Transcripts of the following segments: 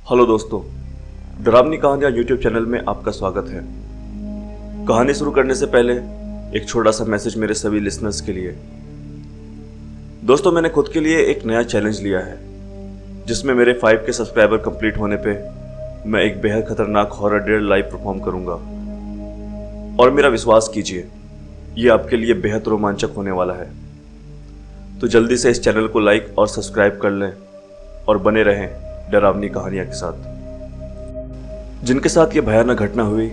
Hello दोस्तों, डरावनी कहानियाँ यूट्यूब चैनल में आपका स्वागत है। कहानी शुरू करने से पहले एक छोटा सा मैसेज मेरे सभी लिसनर्स के लिए। दोस्तों, मैंने खुद के लिए एक नया चैलेंज लिया है जिसमें मेरे 5 के सब्सक्राइबर कंप्लीट होने पे मैं एक बेहद खतरनाक हॉरर डेयर लाइव परफॉर्म करूंगा। और मेरा विश्वास कीजिए, ये आपके लिए बेहद रोमांचक होने वाला है। तो जल्दी से इस चैनल को लाइक और सब्सक्राइब कर लें और बने रहें डरावनी कहानियां के साथ। जिनके साथ ये भयानक घटना हुई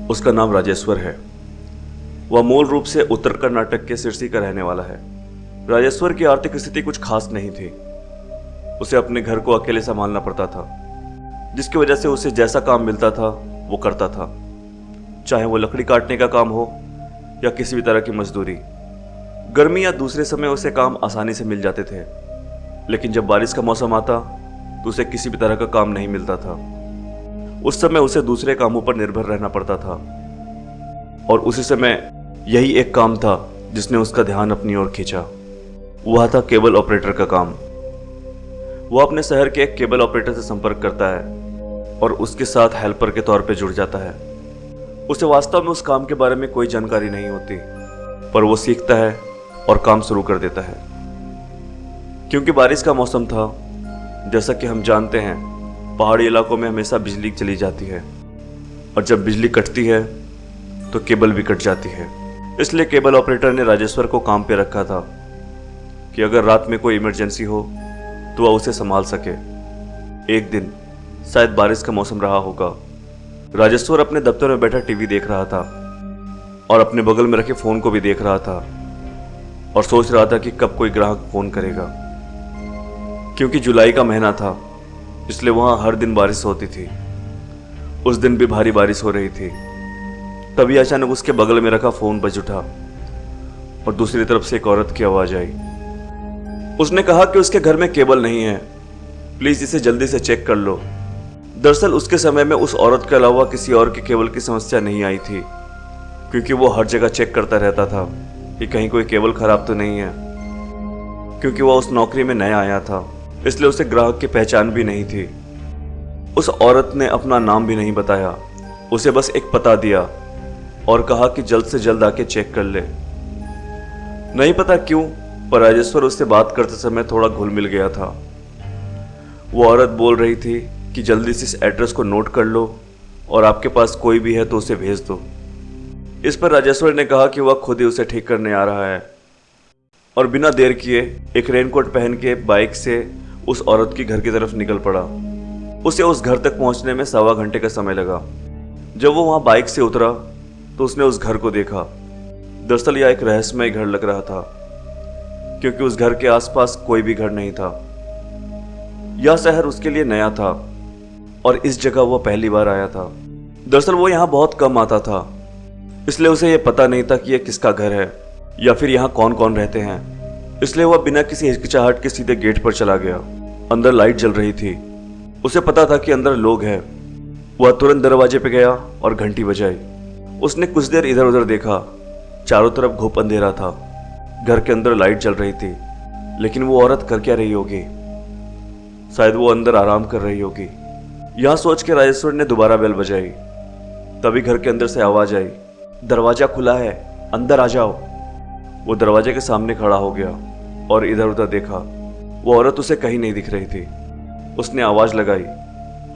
उसका नाम राजेश्वर है। वह मूल रूप से उत्तर कर्नाटक के सिरसी का रहने वाला है। राजेश्वर की आर्थिक स्थिति कुछ खास नहीं थी। उसे अपने घर को अकेले संभालना पड़ता था, जिसकी वजह से उसे जैसा काम मिलता था वो करता था, चाहे वो लकड़ी काटने का काम हो या किसी भी तरह की मजदूरी। गर्मी या दूसरे समय उसे काम आसानी से मिल जाते थे, लेकिन जब बारिश का मौसम आता तो उसे किसी भी तरह का काम नहीं मिलता था। उस समय उसे दूसरे कामों पर निर्भर रहना पड़ता था, और उसी समय यही एक काम था जिसने उसका ध्यान अपनी ओर खींचा। वह था केबल ऑपरेटर का काम। वह अपने शहर के एक केबल ऑपरेटर से संपर्क करता है और उसके साथ हेल्पर के तौर पर जुड़ जाता है। उसे वास्तव में उस काम के बारे में कोई जानकारी नहीं होती, पर वो सीखता है और काम शुरू कर देता है। क्योंकि बारिश का मौसम था, जैसा कि हम जानते हैं, पहाड़ी इलाकों में हमेशा बिजली चली जाती है, और जब बिजली कटती है तो केबल भी कट जाती है। इसलिए केबल ऑपरेटर ने राजेश्वर को काम पे रखा था कि अगर रात में कोई इमरजेंसी हो तो वह उसे संभाल सके। एक दिन, शायद बारिश का मौसम रहा होगा, राजेश्वर अपने दफ्तर में बैठा टीवी देख रहा था और अपने बगल में रखे फोन को भी देख रहा था और सोच रहा था कि कब कोई ग्राहक फोन करेगा। क्योंकि जुलाई का महीना था, इसलिए वहां हर दिन बारिश होती थी। उस दिन भी भारी बारिश हो रही थी। तभी अचानक उसके बगल में रखा फोन बज उठा और दूसरी तरफ से एक औरत की आवाज आई। उसने कहा कि उसके घर में केबल नहीं है, प्लीज इसे जल्दी से चेक कर लो। दरअसल उसके समय में उस औरत के अलावा किसी और के केबल की समस्या नहीं आई थी, क्योंकि वो हर जगह चेक करता रहता था कि कहीं कोई केबल खराब तो नहीं है। क्योंकि वह उस नौकरी में नया आया था, इसलिए उसे ग्राहक की पहचान भी नहीं थी। उस औरत ने अपना नाम भी नहीं बताया, उसे बस एक पता दिया और कहा कि जल्द से जल्द आके चेक कर ले। नहीं पता क्यों, पर राजेश्वर उससे बात करते समय थोड़ा घुल मिल गया था। वो औरत बोल रही थी कि जल्दी से इस एड्रेस को नोट कर लो और आपके पास कोई भी है तो उसे भेज दो। इस पर राजेश्वर ने कहा कि वह खुद ही उसे ठीक करने आ रहा है, और बिना देर किए एक रेनकोट पहन के बाइक से उस औरत की घर की तरफ निकल पड़ा। उसे उस घर तक पहुंचने में 1.25 घंटे का समय लगा। जब वो वहां बाइक से उतरा तो उसने उस घर को देखा। दरअसल यह एक रहस्यमय घर लग रहा था, क्योंकि उस घर के आसपास कोई भी घर नहीं था। यह शहर उसके लिए नया था और इस जगह वह पहली बार आया था। दरअसल वो यहाँ बहुत कम आता था, इसलिए उसे यह पता नहीं था कि यह किसका घर है या फिर यहाँ कौन कौन रहते हैं। इसलिए वह बिना किसी हिचकिचाहट के सीधे गेट पर चला गया। अंदर लाइट जल रही थी, उसे पता था कि अंदर लोग हैं। वह तुरंत दरवाजे पे गया और घंटी बजाई। उसने कुछ देर इधर उधर देखा, चारों तरफ घुप अंधेरा था। घर के अंदर लाइट जल रही थी, लेकिन वो औरत कर क्या रही होगी? शायद वो अंदर आराम कर रही होगी। यह सोच के राजेश्वर ने दोबारा बेल बजाई। तभी घर के अंदर से आवाज आई, दरवाजा खुला है, अंदर आ जाओ। वो दरवाजे के सामने खड़ा हो गया और इधर उधर देखा। वो औरत उसे कहीं नहीं दिख रही थी। उसने आवाज लगाई,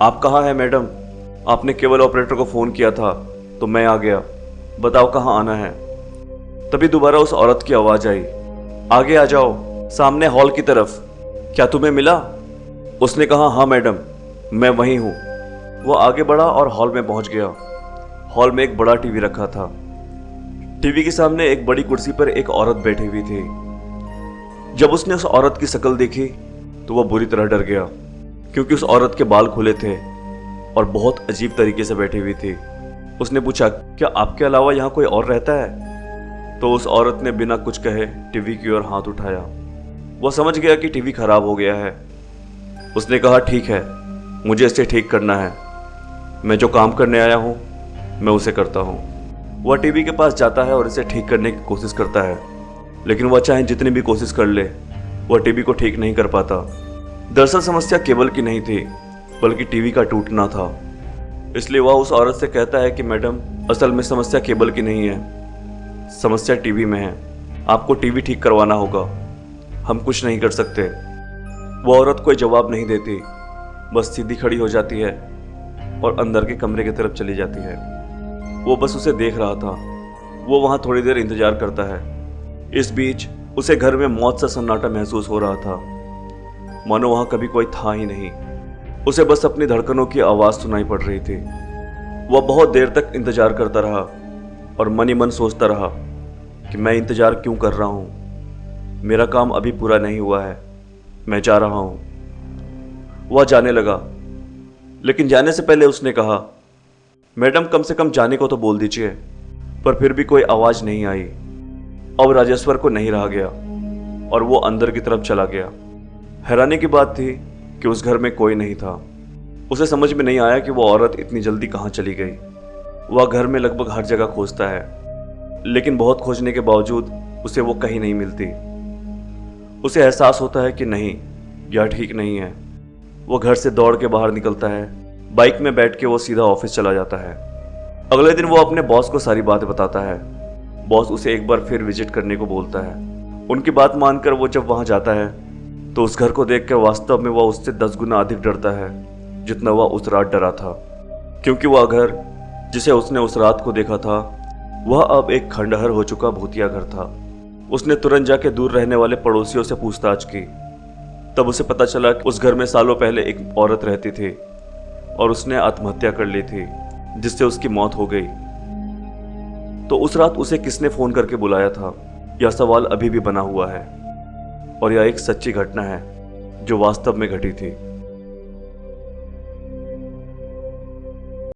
आप कहाँ हैं मैडम? आपने केबल ऑपरेटर को फोन किया था तो मैं आ गया, बताओ कहाँ आना है। तभी दोबारा उस औरत की आवाज आई, आगे आ जाओ, सामने हॉल की तरफ। क्या तुम्हें मिला? उसने कहा, हाँ मैडम, मैं वहीं हूँ। वो आगे बढ़ा और हॉल में पहुंच गया। हॉल में एक बड़ा टीवी रखा था। टीवी के सामने एक बड़ी कुर्सी पर एक औरत बैठी हुई थी। जब उसने उस औरत की शक्ल देखी तो वह बुरी तरह डर गया, क्योंकि उस औरत के बाल खुले थे और बहुत अजीब तरीके से बैठी हुई थी। उसने पूछा, क्या आपके अलावा यहाँ कोई और रहता है? तो उस औरत ने बिना कुछ कहे टीवी की ओर हाथ उठाया। वह समझ गया कि टीवी खराब हो गया है। उसने कहा, ठीक है, मुझे इसे ठीक करना है। मैं जो काम करने आया हूँ मैं उसे करता हूँ। वह टीवी के पास जाता है और इसे ठीक करने की कोशिश करता है, लेकिन वह चाहे जितनी भी कोशिश कर ले, वह टीवी को ठीक नहीं कर पाता। दरअसल समस्या केबल की नहीं थी, बल्कि टीवी का टूटना था। इसलिए वह उस औरत से कहता है कि मैडम, असल में समस्या केबल की नहीं है, समस्या टीवी में है। आपको टीवी ठीक करवाना होगा, हम कुछ नहीं कर सकते। वो औरत कोई जवाब नहीं देती, बस सीधी खड़ी हो जाती है और अंदर के कमरे की तरफ चली जाती है। वो बस उसे देख रहा था। वो वहाँ थोड़ी देर इंतजार करता है। इस बीच उसे घर में मौत सा सन्नाटा महसूस हो रहा था, मानो वहाँ कभी कोई था ही नहीं। उसे बस अपनी धड़कनों की आवाज़ सुनाई पड़ रही थी। वह बहुत देर तक इंतजार करता रहा और मन ही मन सोचता रहा कि मैं इंतजार क्यों कर रहा हूँ, मेरा काम अभी पूरा नहीं हुआ है, मैं जा रहा हूँ। वह जाने लगा, लेकिन जाने से पहले उसने कहा, मैडम कम से कम जाने को तो बोल दीजिए। पर फिर भी कोई आवाज़ नहीं आई। अब राजेश्वर को नहीं रहा गया और वो अंदर की तरफ चला गया। हैरानी की बात थी कि उस घर में कोई नहीं था। उसे समझ में नहीं आया कि वो औरत इतनी जल्दी कहाँ चली गई। वह घर में लगभग हर जगह खोजता है, लेकिन बहुत खोजने के बावजूद उसे वो कहीं नहीं मिलती। उसे एहसास होता है कि नहीं, यह ठीक नहीं है। वो घर से दौड़ के बाहर निकलता है। बाइक में बैठ के वो सीधा ऑफिस चला जाता है। अगले दिन वो अपने बॉस को सारी बातें बताता है। बॉस उसे एक बार फिर विजिट करने को बोलता है। उनकी बात मानकर वो जब वहां जाता है तो उस घर को देखकर वास्तव में वह उससे 10 गुना अधिक डरता है जितना वह उस रात डरा था। क्योंकि वह घर जिसे उसने उस रात को देखा था, वह अब एक खंडहर हो चुका भूतिया घर था। उसने तुरंत जाके दूर रहने वाले पड़ोसियों से पूछताछ की। तब उसे पता चला कि उस घर में सालों पहले एक औरत रहती थी और उसने आत्महत्या कर ली थी, जिससे उसकी मौत हो गई। तो उस रात उसे किसने फोन करके बुलाया था, यह सवाल अभी भी बना हुआ है। और यह एक सच्ची घटना है जो वास्तव में घटी थी।